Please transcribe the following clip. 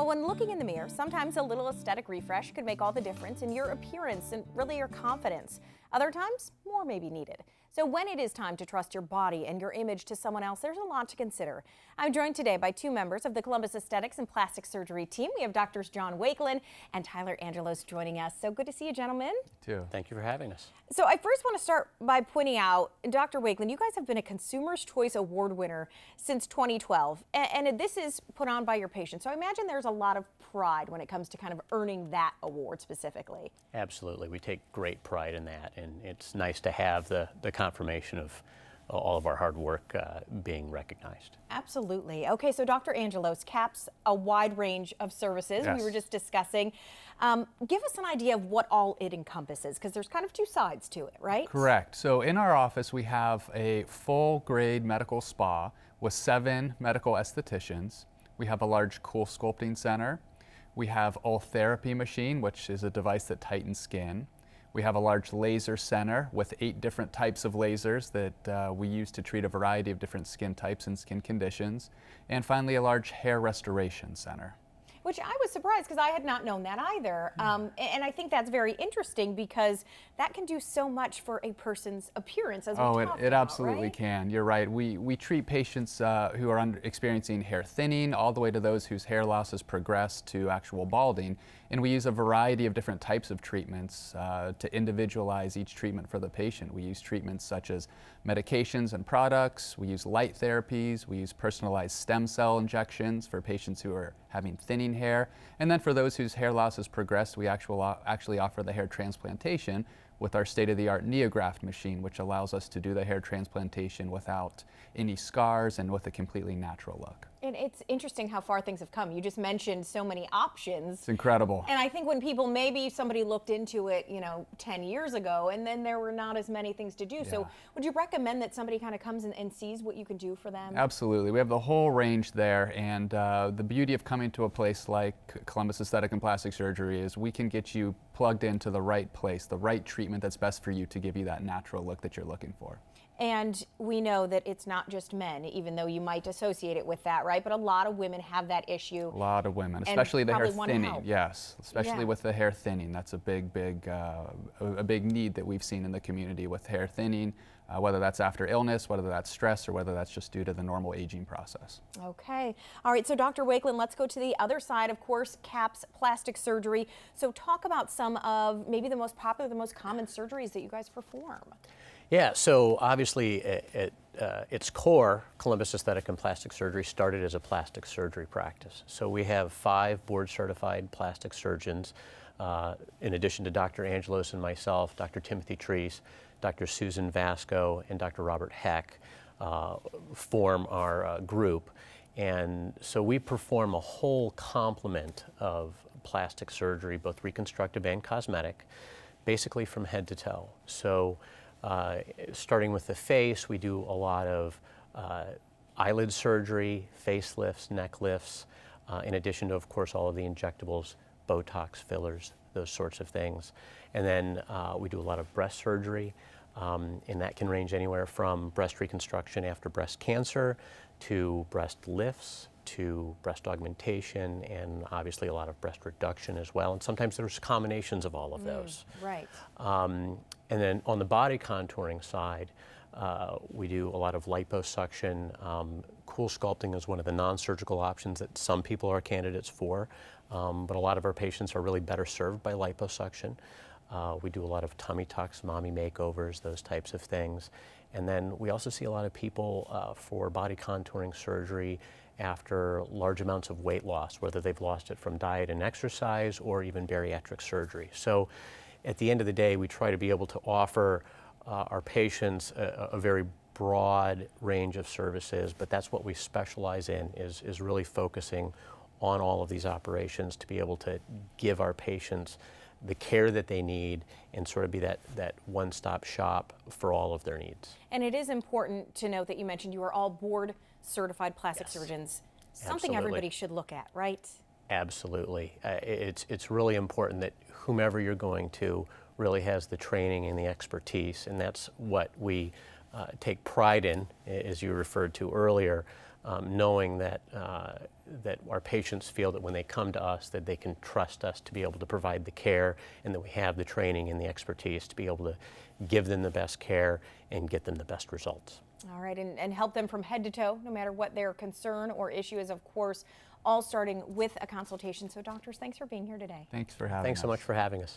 Well, when looking in the mirror, sometimes a little aesthetic refresh could make all the difference in your appearance and really your confidence. Other times, more may be needed. So when it is time to trust your body and your image to someone else, there's a lot to consider. I'm joined today by two members of the Columbus Aesthetics and Plastic Surgery team. We have Doctors John Wakelin and Tyler Angelos joining us. So good to see you, gentlemen. Thank you for having us. So I first want to start by pointing out, Dr. Wakelin, you guys have been a Consumer's Choice Award winner since 2012, and this is put on by your patients. So I imagine there's a lot of pride when it comes to kind of earning that award specifically. Absolutely. We take great pride in that, and it's nice to have the confirmation of all of our hard work being recognized. Absolutely. Okay, so Dr. Angelos caps a wide range of services. Yes. We were just discussing. Give us an idea of what all it encompasses, because there's kind of two sides to it, right? Correct. So in our office, we have a full-grade medical spa with 7 medical estheticians. We have a large cool sculpting center. We have a therapy machine, which is a device that tightens skin. We have a large laser center with 8 different types of lasers that we use to treat a variety of different skin types and skin conditions. And finally, a large hair restoration center. Which I was surprised, because I had not known that either. And I think that's very interesting because that can do so much for a person's appearance, as we talked about, it absolutely right? can. You're right. We treat patients who are experiencing hair thinning all the way to those whose hair loss has progressed to actual balding. And we use a variety of different types of treatments to individualize each treatment for the patient. We use treatments such as medications and products. We use light therapies. We use personalized stem cell injections for patients who are having thinning hair. And then for those whose hair loss has progressed, we actually offer the hair transplantation with our state-of-the-art NeoGraft machine, which allows us to do the hair transplantation without any scars and with a completely natural look. And it's interesting how far things have come. You just mentioned so many options. It's incredible. And I think when people, maybe somebody looked into it, 10 years ago, and then there were not as many things to do. Yeah. So would you recommend that somebody kind of comes and sees what you can do for them? Absolutely. We have the whole range there, and the beauty of coming to a place like Columbus Aesthetic and Plastic Surgery is we can get you plugged into the right place, the right treatment that's best for you to give you that natural look that you're looking for. And we know that it's not just men, even though you might associate it with that, right? But a lot of women have that issue. A lot of women, especially the hair thinning. Yes, especially Yeah. with the hair thinning. That's a big need that we've seen in the community with hair thinning, whether that's after illness, whether that's stress, or whether that's just due to the normal aging process. Okay. All right. So Dr. Wakelin, let's go to the other side, of course, caps plastic surgery. So talk about some of maybe the most popular, the most common surgeries that you guys perform. Yeah, so obviously at its core, Columbus Aesthetic and Plastic Surgery started as a plastic surgery practice. So we have 5 board-certified plastic surgeons, in addition to Dr. Angelos and myself, Dr. Timothy Treese, Dr. Susan Vasco, and Dr. Robert Heck form our group. And so we perform a whole complement of plastic surgery, both reconstructive and cosmetic, basically from head to toe. So starting with the face, we do a lot of eyelid surgery, facelifts, neck lifts, in addition to, of course, all of the injectables, Botox, fillers, those sorts of things. And then we do a lot of breast surgery, and that can range anywhere from breast reconstruction after breast cancer to breast lifts to breast augmentation, and obviously a lot of breast reduction as well. And sometimes there's combinations of all of those. Right. And then on the body contouring side, we do a lot of liposuction. Cool sculpting is one of the non-surgical options that some people are candidates for, but a lot of our patients are really better served by liposuction. We do a lot of tummy tucks, mommy makeovers, those types of things. And then we also see a lot of people for body contouring surgery after large amounts of weight loss, whether they've lost it from diet and exercise or even bariatric surgery. So at the end of the day, we try to be able to offer our patients a very broad range of services, but that's what we specialize in, is really focusing on all of these operations to be able to give our patients the care that they need and sort of be that one-stop shop for all of their needs. And it is important to note that you mentioned you are all board-certified plastic surgeons. Something everybody should look at, right? Absolutely. It's really important that whomever you're going to really has the training and the expertise, and that's what we take pride in, as you referred to earlier, knowing that that our patients feel that when they come to us that they can trust us to be able to provide the care, and that we have the training and the expertise to be able to give them the best care and get them the best results. All right, and help them from head to toe, no matter what their concern or issue is, of course, all starting with a consultation. So doctors, thanks for being here today. Thanks for having us. Thanks so much for having us.